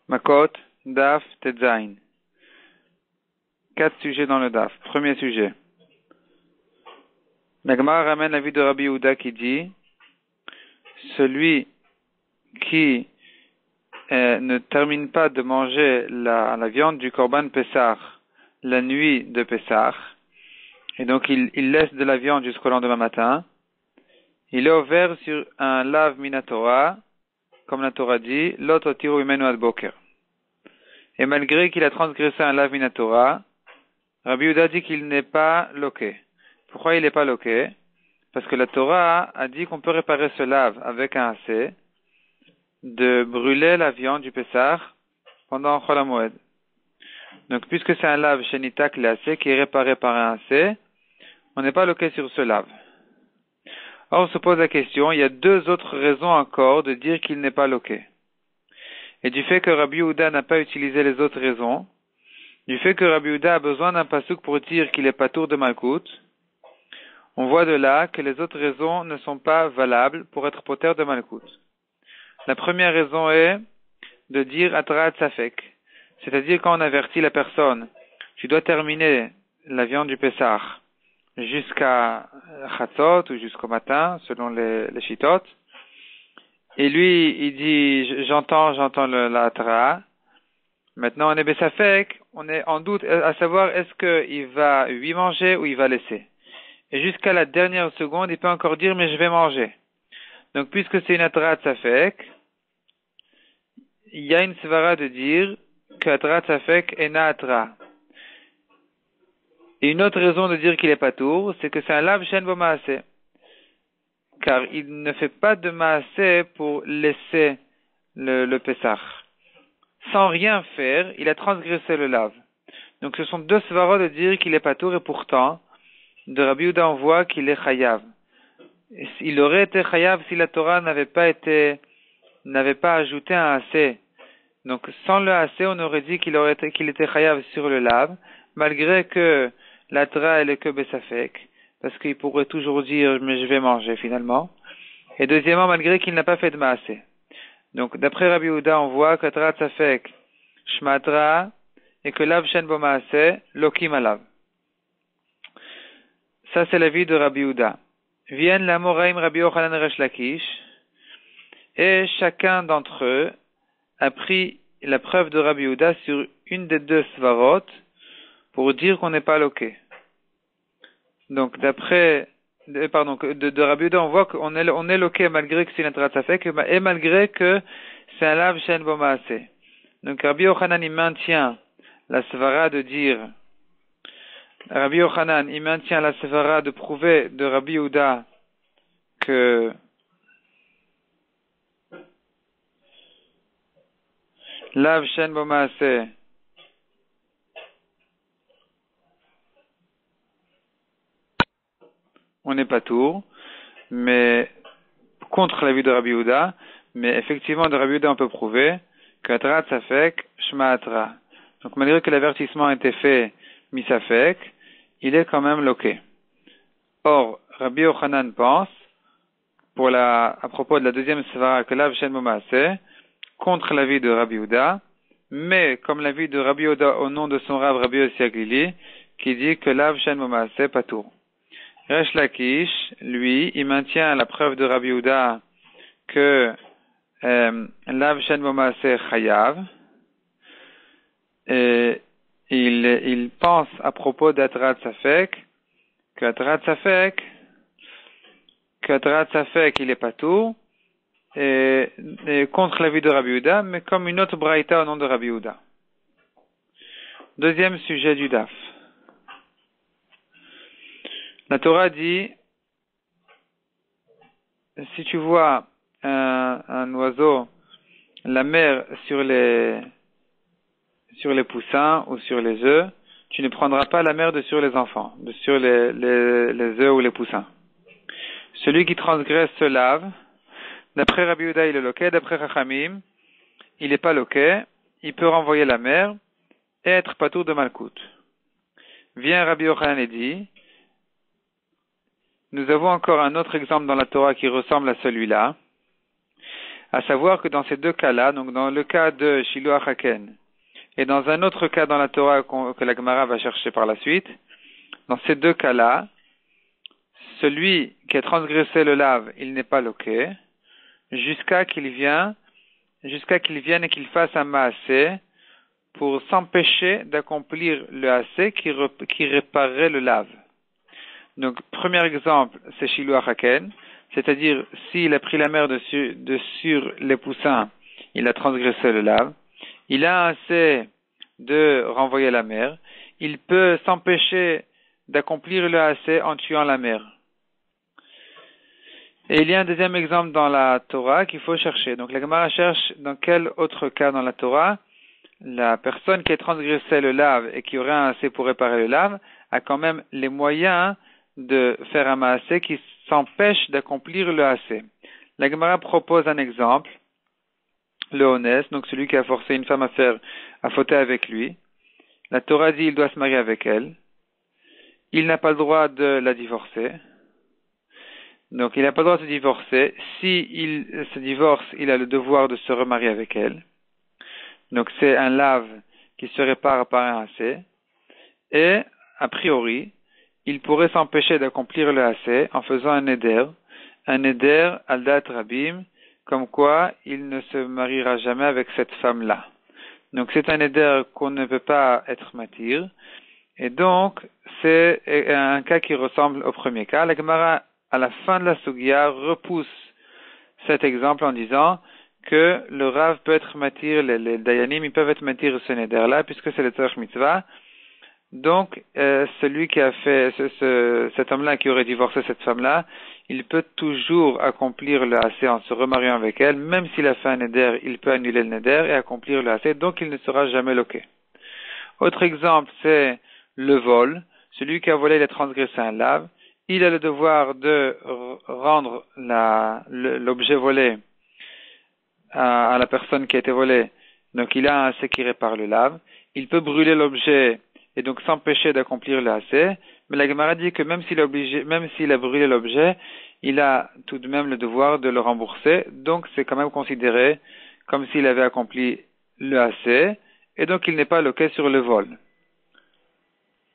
Makot, Daf, Tetzain. 4 sujets dans le Daf. Premier sujet. La Gemara ramène l'avis de Rabbi Yehuda qui dit celui qui ne termine pas de manger la viande du Korban Pessah la nuit de Pessah, et donc il laisse de la viande jusqu'au lendemain matin, il est ouvert sur un lave minatora, comme la Torah dit, l'autre tiru imenu ad boker. Et malgré qu'il a transgressé un lave minatora, Rabbi Yehuda dit qu'il n'est pas loqué. Pourquoi il n'est pas loqué? Parce que la Torah a dit qu'on peut réparer ce lave avec un assez, de brûler la viande du Pessah pendant Chol HaMoed. Donc, puisque c'est un lave shenitak l'asé qui est réparé par un assez, on n'est pas loqué sur ce lave. Or, on se pose la question, il y a deux autres raisons encore de dire qu'il n'est pas loqué. Et du fait que Rabbi Yehuda n'a pas utilisé les autres raisons, du fait que Rabbi Yehuda a besoin d'un pasouk pour dire qu'il est patour de Malkout, on voit de là que les autres raisons ne sont pas valables pour être poter de Malkout. La première raison est de dire Atrat Safek, c'est-à-dire quand on avertit la personne, tu dois terminer la viande du Pessah jusqu'à Chatzot ou jusqu'au matin, selon les Shitot, et lui, il dit j'entends la Tra. Maintenant, on est Bessafek, on est en doute à savoir est-ce qu'il va lui manger ou il va laisser. Et jusqu'à la dernière seconde, il peut encore dire mais je vais manger. Donc, puisque c'est une Atrat Safek, il y a une svara de dire que Atrat Safek est na Atra. Et une autre raison de dire qu'il est pas tour, c'est que c'est un lav shen bo maaseh. Car il ne fait pas de maaseh pour laisser le Pessah. Sans rien faire, il a transgressé le lav. Donc ce sont deux svarot de dire qu'il est pas tour et pourtant, de Rabbi Yehuda on voit qu'il est chayav. Il aurait été chayav si la Torah n'avait pas ajouté un assez. Donc sans le assez, on aurait dit qu'il était chayav sur le lav, malgré que la tra elle est que besafek, parce qu'il pourrait toujours dire mais je vais manger finalement. Et deuxièmement, malgré qu'il n'a pas fait de maaseh. Donc d'après Rabbi Yehuda, on voit que tra tzafek shmatra et que lav shen bo maaseh lokim alav. Ça c'est l'avis de Rabbi Yehuda. Viennent la moraim Rabbi Yochanan et Resh Lakish, et chacun d'entre eux a pris la preuve de Rabbi Yehuda sur une des deux svarot pour dire qu'on n'est pas loqué. Donc de Rabbi Yehuda, on voit qu'on est loqué malgré que c'est une Atrat Safek et malgré que c'est un lav shen bo maaseh. Donc Rabbi Yochanan il maintient la svara de dire, Rabbi Yochanan il maintient la svara de prouver de Rabbi Yehuda que lav shen bo maaseh on n'est pas tour, mais contre l'avis de Rabbi Yehuda, mais effectivement de Rabbi Yehuda on peut prouver que Atrat Safek Shma Atra. Donc malgré que l'avertissement a été fait misafek, il est quand même loqué. Or, Rabbi Yochanan pense, à propos de la deuxième svara, que lav shen bo maaseh, contre l'avis de Rabbi Yehuda, mais comme l'avis de Rabbi Yehuda au nom de son Rav Rabbi Yossi Aglili, qui dit que lav shen bo maaseh patour. Resh Lakish, lui, il maintient la preuve de Rabbi Yehuda que lav shen bo maaseh chayav, et il pense à propos d'Atrat Safek que Atrat Safek il est patour, et contre l'avis de Rabbi Yehuda, mais comme une autre braïta au nom de Rabbi Yehuda. Deuxième sujet du Daf. La Torah dit, si tu vois un oiseau, la mère sur les poussins ou sur les œufs, tu ne prendras pas la mère de sur les enfants, de sur les œufs ou les poussins. Celui qui transgresse se lave. D'après Rabbi Yehuda, il est loqué. D'après Chachamim, il n'est pas loqué. Il peut renvoyer la mère et être patour de Malkout. Vient Rabbi Yochanan et dit, nous avons encore un autre exemple dans la Torah qui ressemble à celui-là. À savoir que dans ces deux cas-là, donc dans le cas de Shiloh Haken, et dans un autre cas dans la Torah que la Gemara va chercher par la suite, dans ces deux cas-là, celui qui a transgressé le lave, il n'est pas loqué, jusqu'à qu'il vienne et qu'il fasse un maasé pour s'empêcher d'accomplir le assez qui réparerait le lave. Donc, premier exemple, c'est Shiloh Haken, c'est-à-dire s'il a pris la mer de sur les poussins, il a transgressé le lave, il a assez de renvoyer la mer, il peut s'empêcher d'accomplir le assez en tuant la mer. Et il y a un deuxième exemple dans la Torah qu'il faut chercher. Donc la Gemara cherche dans quel autre cas dans la Torah la personne qui a transgressé le lave et qui aurait un assez pour réparer le lave a quand même les moyens de faire un maasé qui s'empêche d'accomplir le assez. La Gemara propose un exemple, le honest, donc celui qui a forcé une femme à fauter avec lui. La Torah dit il doit se marier avec elle. Il n'a pas le droit de la divorcer. Donc il n'a pas le droit de se divorcer. Si il se divorce, il a le devoir de se remarier avec elle. Donc c'est un lave qui se répare par un assez. Et, a priori, il pourrait s'empêcher d'accomplir le assez en faisant un neder al dat rabim, comme quoi il ne se mariera jamais avec cette femme-là. Donc c'est un neder qu'on ne peut pas être matir. Et donc c'est un cas qui ressemble au premier cas. La Gemara, à la fin de la Sugya, repousse cet exemple en disant que le Rav peut être matir, les Dayanim, ils peuvent être matir ce neder-là, puisque c'est le Tzarech Mitzvah. Donc, celui qui a fait, cet homme-là qui aurait divorcé cette femme-là, il peut toujours accomplir le assez en se remariant avec elle, même s'il a fait un neder, il peut annuler le neder et accomplir le assez, donc il ne sera jamais loqué. Autre exemple, c'est le vol. Celui qui a volé, il a transgressé un lave. Il a le devoir de rendre l'objet volé à la personne qui a été volée. Donc il a un assez qui répare le lave. Il peut brûler l'objet et donc s'empêcher d'accomplir le assez. Mais la Gemara dit que même s'il a brûlé l'objet, il a tout de même le devoir de le rembourser. Donc c'est quand même considéré comme s'il avait accompli le assez. Et donc il n'est pas loqué sur le vol.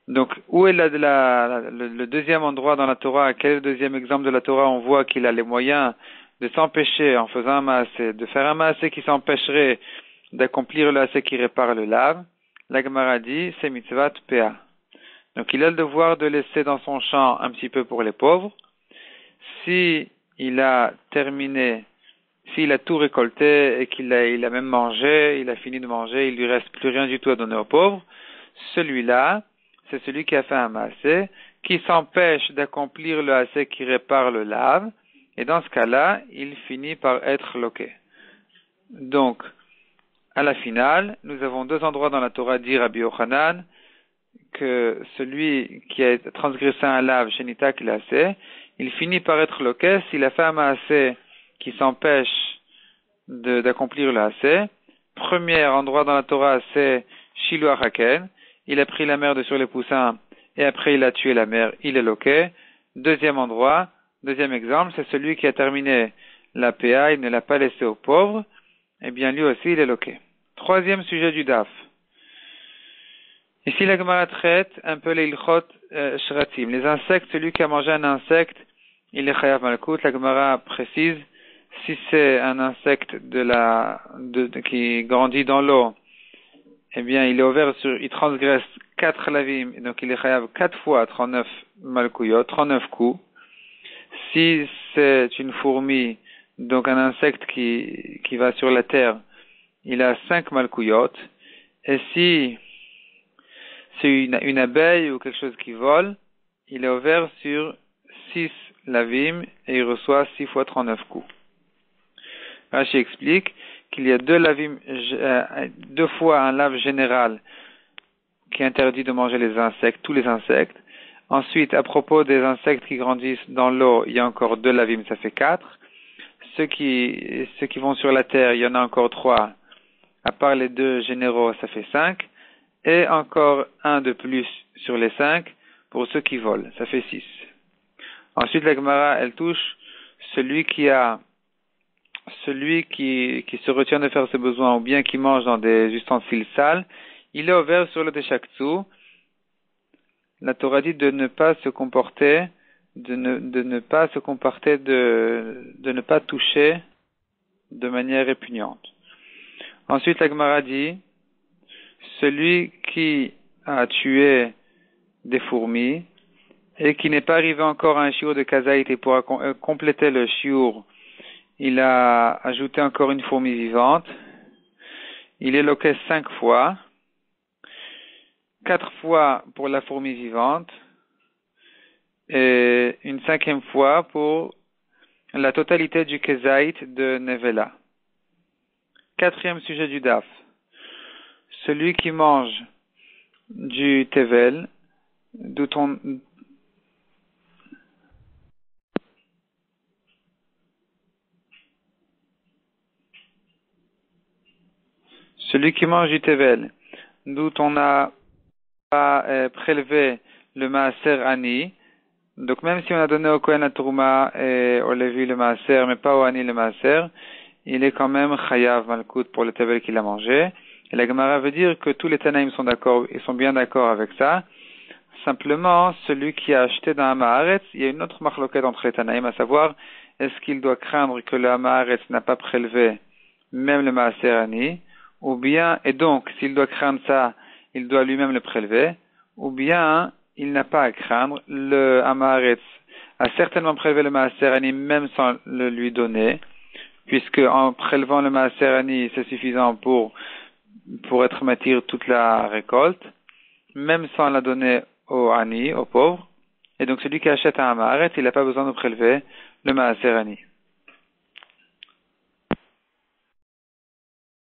Donc, où est le deuxième endroit dans la Torah? Quel est le deuxième exemple de la Torah? On voit qu'il a les moyens de s'empêcher en faisant un maasé, de faire un maasé qui s'empêcherait d'accomplir le maasé qui répare le lave. La Gemara dit, c'est mitzvat pea. Donc, il a le devoir de laisser dans son champ un petit peu pour les pauvres. Si il a terminé, s'il a tout récolté et qu'il a même mangé, il a fini de manger, il lui reste plus rien du tout à donner aux pauvres, celui-là, c'est celui qui a fait un maasé, qui s'empêche d'accomplir le maasé qui répare le lave, et dans ce cas-là, il finit par être loqué. Donc, à la finale, nous avons deux endroits dans la Torah dit Rabbi Yochanan, que celui qui a transgressé un lave, Shenita Kilasé, il finit par être loqué s'il a fait un maasé qui s'empêche d'accomplir le maasé. Premier endroit dans la Torah, c'est Shiloh Haken. Il a pris la mer de sur les poussins et après il a tué la mer, il est loqué. Deuxième endroit, deuxième exemple, c'est celui qui a terminé la PA, il ne l'a pas laissé aux pauvres, eh bien lui aussi il est loqué. Troisième sujet du DAF. Ici la Gemara traite un peu les ilchot shratim. Les insectes, celui qui a mangé un insecte, il est chayav malkout. La Gemara précise, si c'est un insecte qui grandit dans l'eau, eh bien, il transgresse 4 lavim, donc il est chayav 4 fois 39 malkouyot, 39 coups. Si c'est une fourmi, donc un insecte qui va sur la terre, il a 5 malkouyot. Et si c'est une abeille ou quelque chose qui vole, il est ouvert sur 6 lavim et il reçoit 6 fois 39 coups. Rashi explique qu'il y a deux fois un lave général qui interdit de manger les insectes, tous les insectes. Ensuite, à propos des insectes qui grandissent dans l'eau, il y a encore 2 lavim, ça fait 4. Ceux qui vont sur la terre, il y en a encore 3. À part les 2 généraux, ça fait 5. Et encore un de plus sur les 5 pour ceux qui volent, ça fait 6. Ensuite, la Gemara, elle touche celui qui a celui qui se retient de faire ses besoins ou bien qui mange dans des ustensiles sales, il est ouvert sur le Teshaktsou. La Torah dit de ne pas se comporter, de ne pas toucher de manière répugnante. Ensuite, la Gemara dit, celui qui a tué des fourmis et qui n'est pas arrivé encore à un shiur de kazaït et pour compléter le shiur, il a ajouté encore une fourmi vivante. Il est loqué 5 fois. 4 fois pour la fourmi vivante. Et une 5e fois pour la totalité du kazaït de Nevela. 4e sujet du daf. Celui qui mange du tevel, celui qui mange du tevel, d'où on n'a pas prélevé le maaser ani, donc même si on a donné au Kohen la Tourma et au Lévi le maaser, mais pas au ani le maaser, il est quand même chayav malkout pour le tevel qu'il a mangé. Et la Gemara veut dire que tous les Tanaïm sont d'accord, ils sont bien d'accord avec ça. Simplement, celui qui a acheté dans Hamaharetz, il y a une autre marloquette entre les Tanaïm, à savoir, est-ce qu'il doit craindre que le Hamaharetz n'a pas prélevé même le maaser ani, ou bien, et donc, s'il doit craindre ça, il doit lui-même le prélever, ou bien, il n'a pas à craindre, le Hamaharetz a certainement prélevé le maaser ani même sans le lui donner, puisque en prélevant le maaser ani, c'est suffisant pour être matir toute la récolte, même sans la donner au ani, au pauvre. Et donc celui qui achète un Hamaharetz, il n'a pas besoin de prélever le maaser ani.